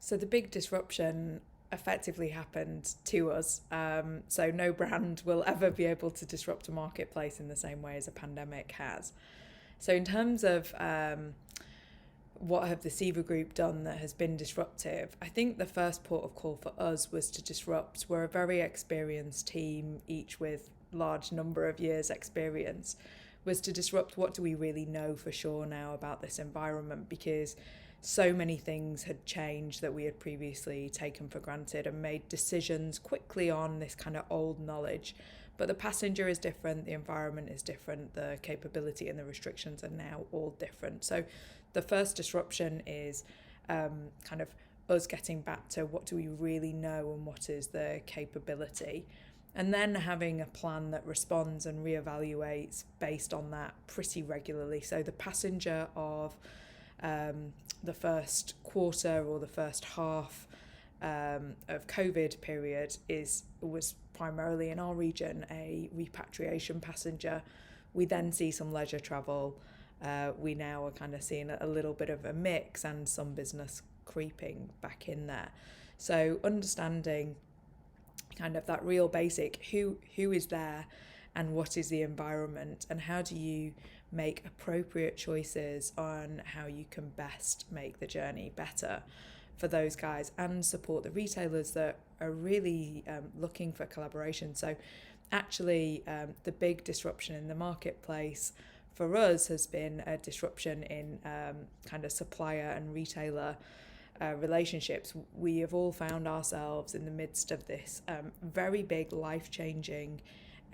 So the big disruption effectively happened to us. So no brand will ever be able to disrupt a marketplace in the same way as a pandemic has. So in terms of what have the SEVA group done that has been disruptive, I think the first port of call for us was to disrupt. We're a very experienced team, each with large number of years experience, was to disrupt what do we really know for sure now about this environment, because so many things had changed that we had previously taken for granted and made decisions quickly on this kind of old knowledge. But the passenger is different, the environment is different, the capability and the restrictions are now all different. So the first disruption is kind of us getting back to what do we really know and what is the capability. And then having a plan that responds and reevaluates based on that pretty regularly. So the passenger of the first quarter or the first half of COVID period was primarily in our region a repatriation passenger. We then see some leisure travel. We now are kind of seeing a little bit of a mix and some business creeping back in there. So understanding kind of that real basic who is there and what is the environment, and how do you make appropriate choices on how you can best make the journey better for those guys and support the retailers that are really looking for collaboration. So actually the big disruption in the marketplace for us has been a disruption in kind of supplier and retailer relationships. We have all found ourselves in the midst of this very big life-changing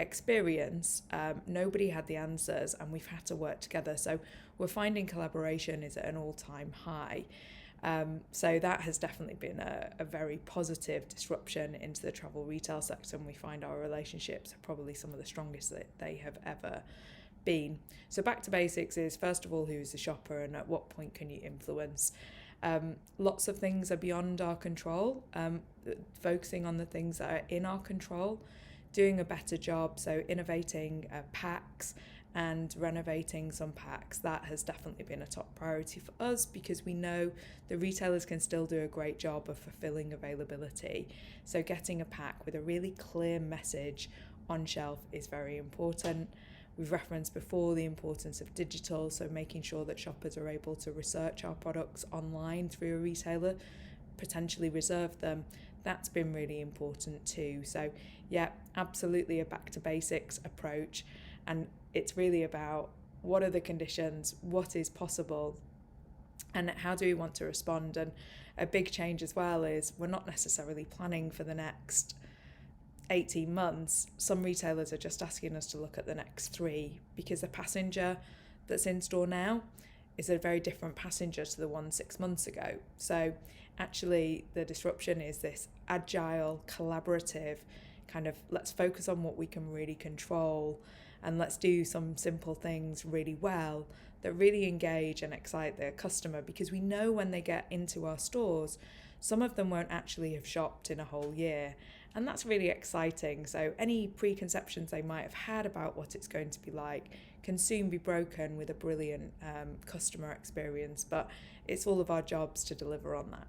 experience. Nobody had the answers and we've had to work together. So we're finding collaboration is at an all-time high. So that has definitely been a very positive disruption into the travel retail sector, and we find our relationships are probably some of the strongest that they have ever been. So back to basics is, first of all, who's the shopper and at what point can you influence? Lots of things are beyond our control, focusing on the things that are in our control, doing a better job, so innovating packs and renovating some packs. That has definitely been a top priority for us because we know the retailers can still do a great job of fulfilling availability. So getting a pack with a really clear message on shelf is very important. We've referenced before the importance of digital, so making sure that shoppers are able to research our products online through a retailer, potentially reserve them. That's been really important too. So yeah, absolutely a back to basics approach. And it's really about what are the conditions, what is possible, and how do we want to respond. And a big change as well is we're not necessarily planning for the next 18 months. Some retailers are just asking us to look at the next 3, because the passenger that's in store now is a very different passenger to the one 6 months ago. So actually the disruption is this agile, collaborative kind of, let's focus on what we can really control and let's do some simple things really well that really engage and excite the customer, because we know when they get into our stores, some of them won't actually have shopped in a whole year. And that's really exciting. So any preconceptions they might have had about what it's going to be like can soon be broken with a brilliant customer experience. But it's all of our jobs to deliver on that.